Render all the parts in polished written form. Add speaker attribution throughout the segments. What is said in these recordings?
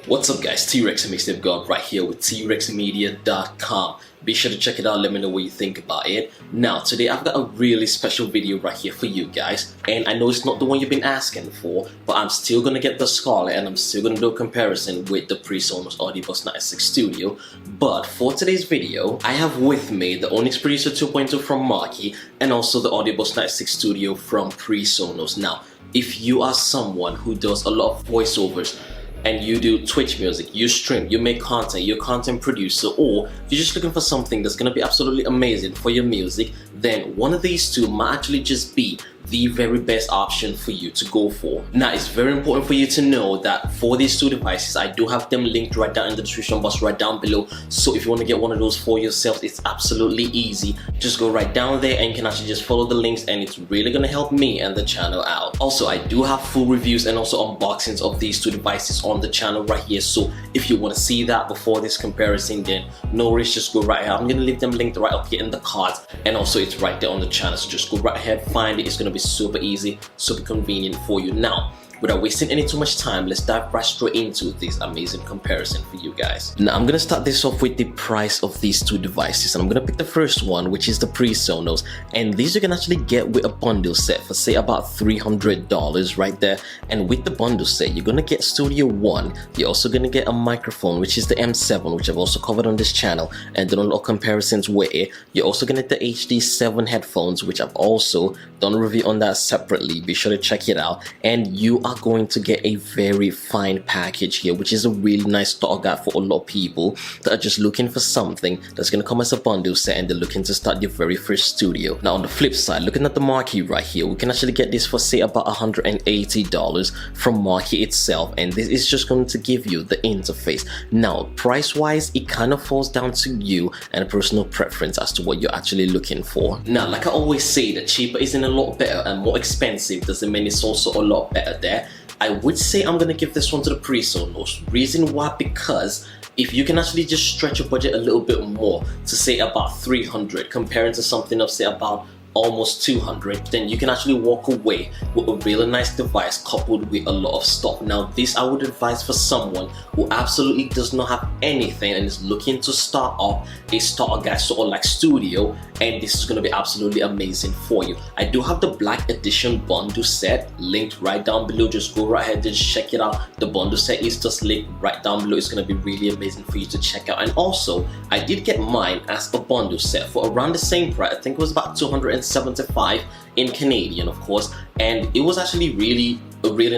Speaker 1: What's up guys, T-Rex Mixtape God right here with TRexMedia.com. Be sure to check it out, let me know what you think about it. Now today I've got a really special video right here for you guys, and I know it's not the one you've been asking for, but I'm still gonna get the Scarlett and I'm still gonna do a comparison with the Presonus Audiobox 96 Studio. But for today's video, I have with me the Onyx Producer 2.2 from Mackie and also the Audiobox 96 Studio from Presonus. Now, if you are someone who does a lot of voiceovers, and you do Twitch music, you stream, you make content, you're a content producer, or you're just looking for something that's gonna be absolutely amazing for your music, then one of these two might actually just be the very best option for you to go for. Now, it's very important for you to know that for these two devices, I do have them linked right down in the description box right down below. So if you want to get one of those for yourself, it's absolutely easy. Just go right down there and you can actually just follow the links, and it's really gonna help me and the channel out. Also, I do have full reviews and also unboxings of these two devices on the channel right here. So if you want to see that before this comparison, then no worries, just go right here. I'm gonna leave them linked right up here in the cards, and also it's right there on the channel. So just go right ahead, find it. It's gonna be super easy, super convenient for you. Now, without wasting any too much time, let's dive right straight into this amazing comparison for you guys. Now, I'm gonna start this off with the price of these two devices, and I'm gonna pick the first one, which is the Presonus, and these you can actually get with a bundle set for say about $300 right there. And with the bundle set, you're gonna get Studio One, you're also gonna get a microphone, which is the M7, which I've also covered on this channel and done a lot of comparisons with it. You're also gonna get the HD7 headphones, which I've also done a review on that separately. Be sure to check it out. And you are going to get a very fine package here, which is a really nice starter guide for a lot of people that are just looking for something that's going to come as a bundle set and they're looking to start your very first studio. Now, on the flip side, looking at the Mackie right here, we can actually get this for say about $180 from Mackie itself, and this is just going to give you the interface. Now, price wise, it kind of falls down to you and a personal preference as to what you're actually looking for. Now, like I always say, that cheaper isn't a lot better and more expensive doesn't mean it's also a lot better there. I would say I'm gonna give this one to the Presonus. Reason why? Because if you can actually just stretch your budget a little bit more to say about $300 comparing to something of say about almost $200, then you can actually walk away with a really nice device coupled with a lot of stuff. Now, this I would advise for someone who absolutely does not have anything and is looking to start up a starter guide sort of like studio, and this is going to be absolutely amazing for you. I do have the black edition bundle set linked right down below. Just go right ahead and check it out. The bundle set is just linked right down below. It's going to be really amazing for you to check out. And also, I did get mine as a bundle set for around the same price. I think it was about $275 in Canadian, of course, and it was actually a really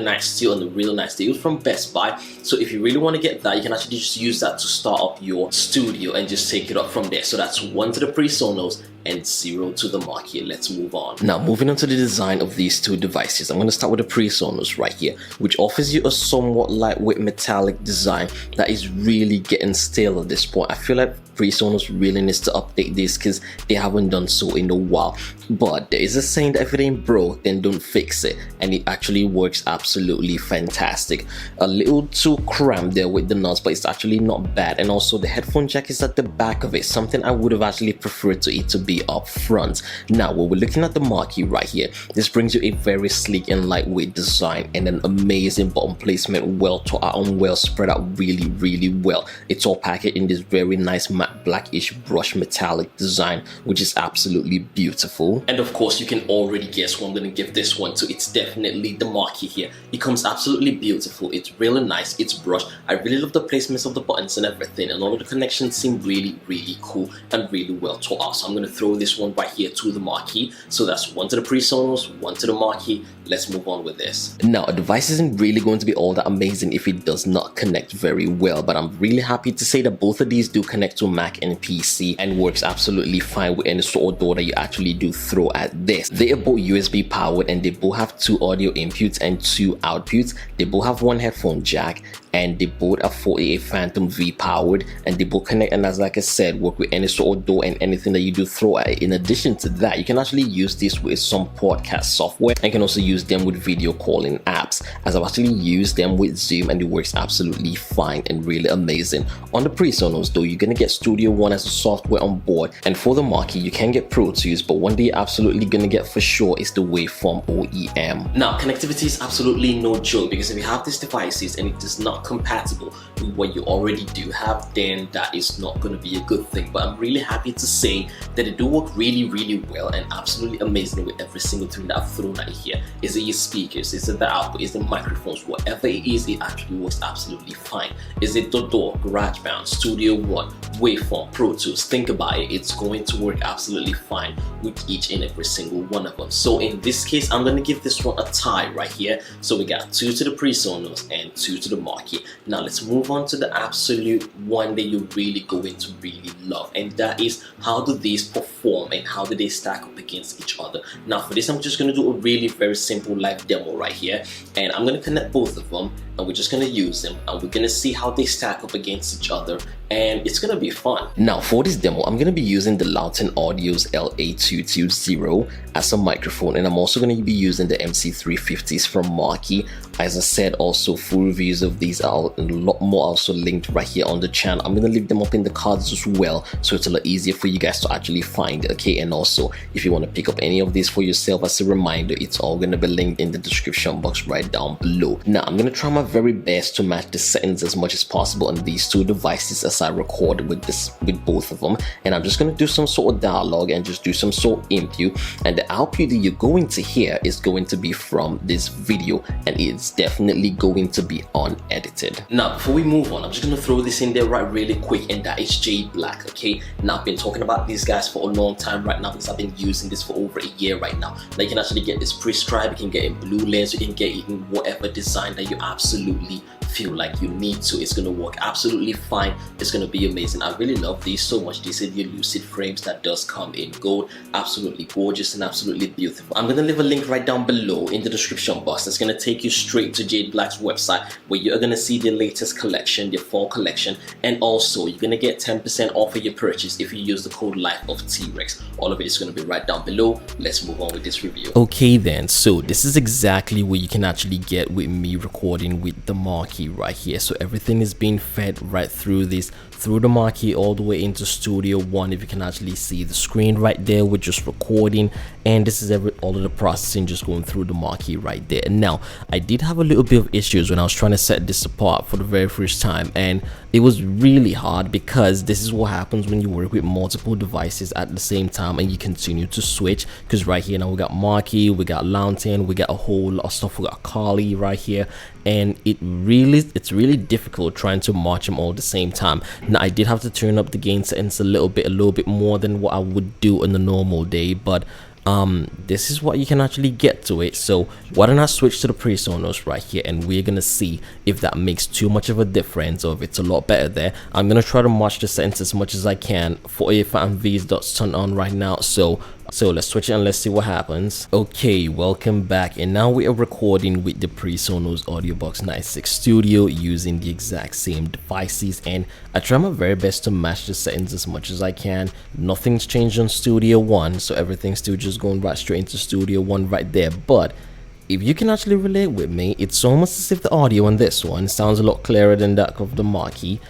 Speaker 1: nice deal and a really nice deal from Best Buy. So if you really want to get that, you can actually just use that to start up your studio and just take it up from there. So that's 1 to the Presonus and 0 to the Mackie. Let's move on. Now, moving on to the design of these two devices, I'm going to start with the Presonus right here, which offers you a somewhat lightweight metallic design that is really getting stale at this point. I feel like Presonus really needs to update this because they haven't done so in a while. But there is a saying that if it ain't broke, then don't fix it, and it actually works absolutely fantastic. A little too cramped there with the nuts, but it's actually not bad. And also the headphone jack is at the back of it, something I would have actually preferred to it to be up front. Now, when we're looking at the Mackie right here, this brings you a very sleek and lightweight design and an amazing button placement, well thought out and well spread out really well. It's all packaged in this very nice matte blackish brush metallic design, which is absolutely beautiful. And of course, you can already guess what I'm going to give this one to. It's definitely the Mackie here. It comes absolutely beautiful. It's really nice. It's brushed. I really love the placements of the buttons and everything, and all of the connections seem really cool and really well thought out. So I'm going to throw this one right here to the Mackie. So that's 1 to the Presonus, 1 to the Mackie. Let's move on with this. Now, a device isn't really going to be all that amazing if it does not connect very well, but I'm really happy to say that both of these do connect to Mac and PC and works absolutely fine with any sort of door that you actually do throw at this. They are both USB powered and they both have 2 audio inputs and 2 outputs. They both have 1 headphone jack, and they both are 48 Phantom V powered, and they both connect, and as like I said, work with any sort of door and anything that you do throw at it. In addition to that, you can actually use this with some podcast software, and you can also use them with video calling apps, as I've actually used them with Zoom and it works absolutely fine and really amazing. On the Presonus though, you're gonna get Studio One as a software on board, and for the Mackie you can get Pro Tools, but one day you're absolutely gonna get for sure is the Waveform OEM. Now, connectivity is absolutely no joke, because if you have these devices and it does not not compatible with what you already do have, then that is not going to be a good thing. But I'm really happy to say that they do work really well and absolutely amazing with every single thing that I've thrown at here. Is it your speakers? Is it the output? Is it the microphones? Whatever it is, it actually works absolutely fine. Is it the DAW, GarageBand, Studio One, Waveform, Pro Tools? Think about it, it's going to work absolutely fine with each and every single one of them. So in this case, I'm going to give this one a tie right here. So we got 2 to the Presonus and 2 to the Mackie. Now let's move on to the absolute one that you're really going to really love, and that is how do these perform and how do they stack up against each other. Now for this, I'm just going to do a really very simple live demo right here, and I'm going to connect both of them and we're just going to use them and we're going to see how they stack up against each other, and it's going to be fun. Now for this demo, I'm going to be using the Loudton Audio's LA220 as a microphone, and I'm also going to be using the MC350s from Mackie. As I said, also full reviews of these are a lot more also linked right here on the channel. I'm going to leave them up in the cards as well, so it's a lot easier for you guys to actually find it, okay? And also if you want to pick up any of these for yourself, as a reminder, it's all going to be linked in the description box right down below. Now I'm going to try my very best to match the settings as much as possible on these two devices as I record with both of them, and I'm just going to do some sort of dialogue and just do some sort of input, and the output that you're going to hear is going to be from this video, and it's definitely going to be unedited. Now before we move on, I'm just going to throw this in there right really quick, and that is J Black, okay? Now I've been talking about these guys for a long time right now because I've been using this for over a year right now. Now you can actually get this prescribed, you can get it in blue lens, you can get it in whatever design that you absolutely feel like you need to. It's going to work absolutely fine. It's going to be amazing. I really love these so much. These are the lucid frames that does come in gold. Absolutely gorgeous and absolutely beautiful. I'm going to leave a link right down below in the description box that's going to take you straight to Jade Black's website, where you're going to see the latest collection, the fall collection, and also you're going to get 10% off of your purchase if you use the code Life of T-Rex. All of it is going to be right down below. Let's move on with this review. Okay then, so this is exactly what you can actually get with me recording with the Mackie right here. So everything is being fed right through the Mackie all the way into Studio One. If you can actually see the screen right there, we're just recording, and this is all of the processing just going through the Mackie right there. And now I did have a little bit of issues when I was trying to set this apart for the very first time, and it was really hard because this is what happens when you work with multiple devices at the same time and you continue to switch. Because right here now we got Mackie, we got Loudton, we got a whole lot of stuff, we got Kali right here, and it's really difficult trying to match them all at the same time. Now I did have to turn up the gain settings a little bit more than what I would do on a normal day, but this is what you can actually get to it. So why don't I switch to the Presonus right here, and we're gonna see if that makes too much of a difference or if it's a lot better there. I'm gonna try to match the settings as much as I can. 45 and V's dots turned on right now, so let's switch it and let's see what happens. Okay, welcome back, and now we are recording with the Presonus Audiobox 96 Studio using the exact same devices, and I try my very best to match the settings as much as I can. Nothing's changed on Studio One, so everything's still just going right straight into Studio One right there. But if you can actually relate with me, it's almost as if the audio on this one sounds a lot clearer than that of the Mackie.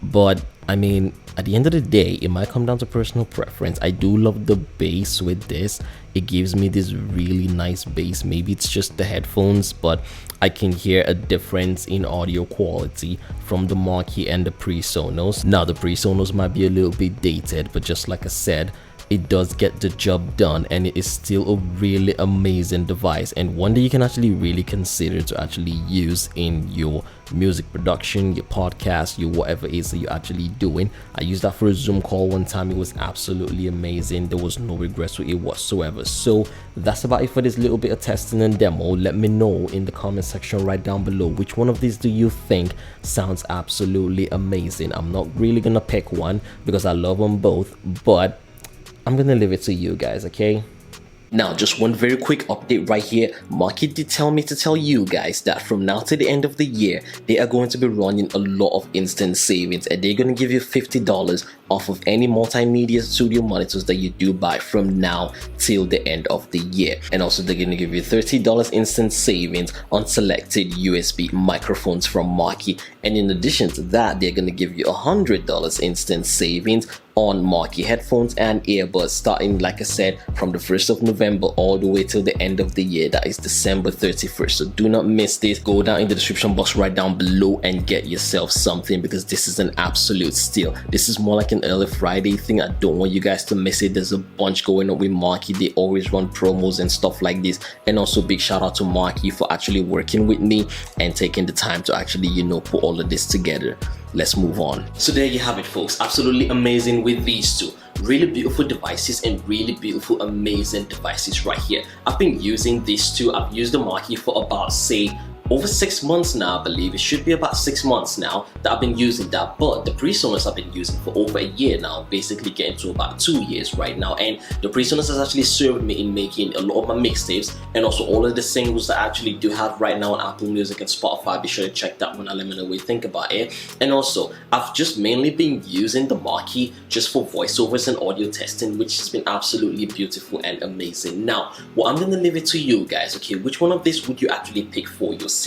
Speaker 1: But I mean, at the end of the day, it might come down to personal preference. I do love the bass with this. It gives me this really nice bass. Maybe it's just the headphones, but I can hear a difference in audio quality from the Mackie and the Presonus. Now the Presonus might be a little bit dated, but just like I said, it does get the job done, and it is still a really amazing device, and one that you can actually really consider to actually use in your music production, your podcast, your whatever it is that you're actually doing. I used that for a Zoom call one time. It was absolutely amazing. There was no regrets with it whatsoever. So that's about it for this little bit of testing and demo. Let me know in the comment section right down below, which one of these do you think sounds absolutely amazing. I'm not really gonna pick one because I love them both, but I'm gonna leave it to you guys, okay? Now, just one very quick update right here. Mackie did tell me to tell you guys that from now to the end of the year, they are going to be running a lot of instant savings, and they're going to give you $50 off of any multimedia studio monitors that you do buy from now till the end of the year. And also they're going to give you $30 instant savings on selected USB microphones from Mackie. And in addition to that, they're going to give you $100 instant savings on Mackie headphones and earbuds, starting, like I said, from the 1st of November all the way till the end of the year, that is December 31st. So do not miss this. Go down in the description box right down below and get yourself something, because this is an absolute steal. This is more like an early Friday thing. I don't want you guys to miss it. There's a bunch going on with Mackie. They always run promos and stuff like this. And also big shout out to Mackie for actually working with me and taking the time to actually, you know, put all of this together. Let's move on. So there you have it, folks. Absolutely amazing with these two. Really beautiful devices and really beautiful, amazing devices right here. I've been using these two. I've used the Mackie for about, say, over 6 months now. I believe it should be about 6 months now that I've been using that, but the Presonus I've been using for over a year now, basically getting to about 2 years right now. And the Presonus has actually served me in making a lot of my mixtapes and also all of the singles that I actually do have right now on Apple Music and Spotify. Be sure to check that one out. Let me know what you think about it. And also, I've just mainly been using the Mackie just for voiceovers and audio testing, which has been absolutely beautiful and amazing. Now, well, I'm gonna leave it to you guys. Okay, which one of these would you actually pick for yourself?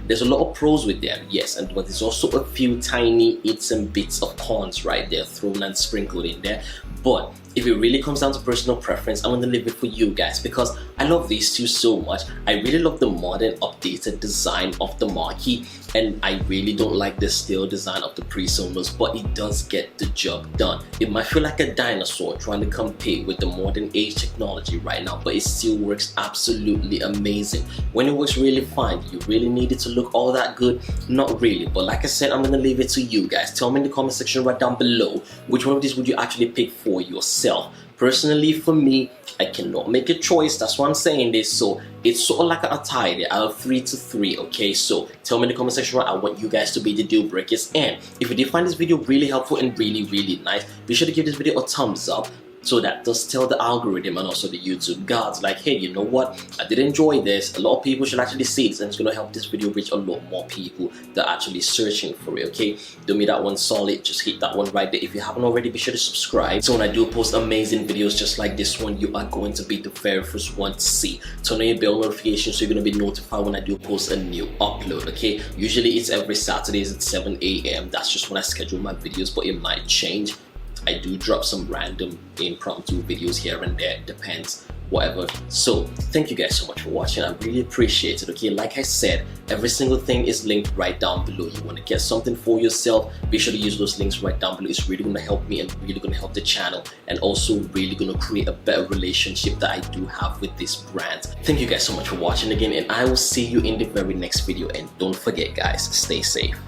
Speaker 1: There's a lot of pros with them, yes, and but there's also a few tiny its and bits of cons right there thrown and sprinkled in there. But if it really comes down to personal preference, I'm gonna leave it for you guys, because I love these two so much. I really love the modern, updated design of the Mackie, and I really don't like the stale design of the Presonus, but it does get the job done. It might feel like a dinosaur trying to compete with the modern age technology right now, but it still works absolutely amazing. When it works really fine, do you really need it to look all that good? Not really, but like I said, I'm gonna leave it to you guys. Tell me in the comment section right down below, which one of these would you actually pick for yourself? Personally, for me, I cannot make a choice. That's why I'm saying this. So it's sort of like a tie there out of 3 to 3. Okay, so tell me in the comment section right. I want you guys to be the deal breakers. And if you did find this video really helpful and really nice, be sure to give this video a thumbs up, so that does tell the algorithm and also the YouTube gods, like, hey, you know what, I did enjoy this. A lot of people should actually see this, and it's gonna help this video reach a lot more people that are actually searching for it. Okay, do me that one solid, just hit that one right there. If you haven't already, be sure to subscribe, so when I do post amazing videos just like this one, you are going to be the very first one to see. Turn on your bell notification so you're gonna be notified when I do post a new upload. Okay, usually it's every Saturdays at 7 AM. That's just when I schedule my videos, but it might change. I do drop some random impromptu videos here and there, depends, whatever. So thank you guys so much for watching. I really appreciate it. Okay, like I said, every single thing is linked right down below. You want to get something for yourself, be sure to use those links right down below. It's really going to help me and really going to help the channel, and also really going to create a better relationship that I do have with this brand. Thank you guys so much for watching again, and I will see you in the very next video. And don't forget, guys, stay safe.